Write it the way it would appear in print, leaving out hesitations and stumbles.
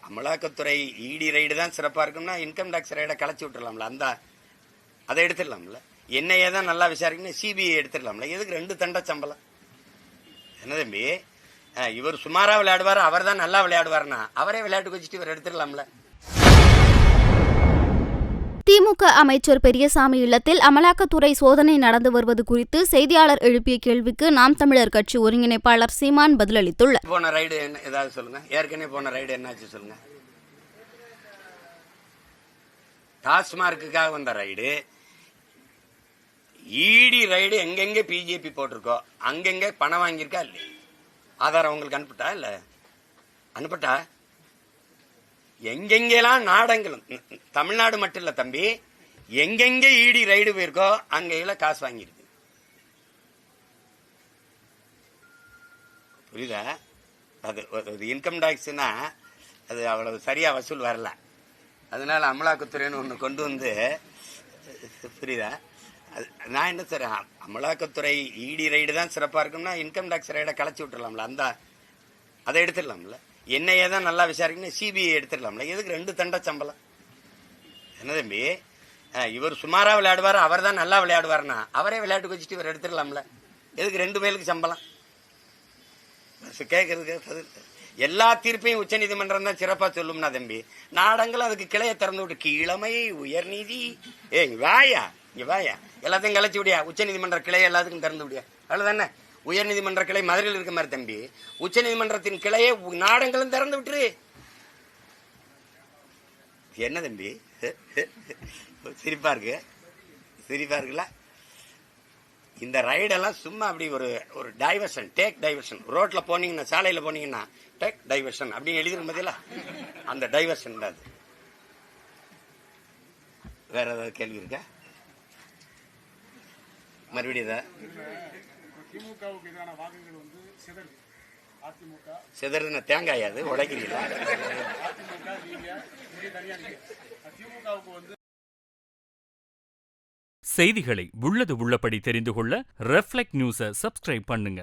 அமலாக்கத்துறை இடி ரைடு தான் சிறப்பாக இருக்கும்னா இன்கம் டேக்ஸ் ரைடை கலைச்சி விட்டுடலாம்ல, அதை எடுத்துடலாம்ல. என்னையே தான் நல்லா விசாரிக்கணும், சிபிஐ எடுத்துடலாம்ல. எதுக்கு 2 தண்டை சம்பளம்? என்ன தம்பி, இவர் சுமாரா விளையாடுவார், அவர் தான் நல்லா விளையாடுவார்னா அவரே விளையாட்டு வச்சுட்டு இவர் எடுத்துடலாம்ல. திமுக அமைச்சர் பெரியசாமி இல்லத்தில் அமலாக்கத்துறை சோதனை நடந்து வருவது குறித்து செய்தியாளர் எழுப்பிய கேள்விக்கு நாம் தமிழர் கட்சி ஒருங்கிணைப்பாளர் சீமான் பதிலளித்துள்ளார். போன ரைடு என்ன ஏதாவது சொல்லுங்க, ஏற்கனவே போன ரைடு என்னாச்சு சொல்லுங்க. டாஸ்மார்க்குக்காக வந்த ரைடு, இடி ரைடு எங்கெங்க பிஜேபி போட்டிருக்கோ அங்கெங்க பணம் வாங்கியிருக்கா இல்லையா? ஆதாரம் உங்களுக்கு அனுப்பிட்டா இல்ல அனுப்பிட்டா? எங்கெங்கெல்லாம் நாடங்களும், தமிழ்நாடு மட்டும் இல்ல தம்பி, எங்கெங்க இடி ரைடு போயிருக்கோ அங்கெல்லாம் காசு வாங்கியிருக்கு. புரியுதா? அது இன்கம் டாக்ஸ்னா அது அவ்வளவு சரியா வசூல் வரல. அதனால அமலாக்கத்துறைன்னு ஒன்று கொண்டு வந்து, புரியுதா? நான் என்ன சார், அமலாக்கத்துறை இடி ரைடு தான் சிறப்பாக இருக்கும்னா இன்கம் டேக்ஸ் ரைடை கலைச்சி விட்டுடலாம்ல, அதை எடுத்துடலாம்ல. என்னையே தான் நல்லா விசாரிக்கணும், சிபிஐ எடுத்துடலாம்ல. எதுக்கு 2 தண்டை சம்பளம்? என்ன தம்பி, இவர் சுமாரா விளையாடுவார், அவர் தான் நல்லா விளையாடுவார்னா அவரே விளையாட்டு வச்சுட்டு இவர் எடுத்துடலாம்ல. எதுக்கு 2 பேருக்கு சம்பளம்? கேட்கறதுக்கு எல்லா தீர்ப்பையும் உச்ச நீதிமன்றம் தான் சிறப்பா சொல்லும்னா தம்பி, நாடங்கள் அதுக்கு கிளையை திறந்து விட்டு கீழமை உயர்நீதி, இங்க வாயா எல்லாத்தையும் கலைச்சு விடியா, உச்ச நீதிமன்ற கிளையை எல்லாத்துக்கும் திறந்து விடியா, அவ்வளவுதானே. உயர் நீதிமன்ற கிளை மதுரையில் இருக்க மாதிரி தம்பி, உச்ச நீதிமன்றத்தின் கிளையை நாடங்களும் திறந்து விட்டுரு. என்ன தம்பி சிரிப்பா இருக்குல்ல? இந்த ரைடெல்லாம் சும்மா அப்படி ஒரு டைவர்ஷன், டேக் டைவர்ஷன். ரோட்ல போனீங்கன்னா, சாலையில போனீங்கன்னா டேக் டைவர்ஷன் அப்படின்னு எழுதிருக்கும் பதிலா அந்த டைவர்ஷன் தான் அது. வேற ஏதாவது கேள்வி இருக்கா? மறுபடியும் திமுகவுக்கு எதிரான வாக்குகள் வந்து சிதறுன தேங்காய் அது உடைக்கிறீங்களா? செய்திகளை உள்ளது உள்ளபடி தெரிந்து கொள்ள ரெஃப்ளெக்ட் நியூஸை சப்ஸ்கிரைப் பண்ணுங்க.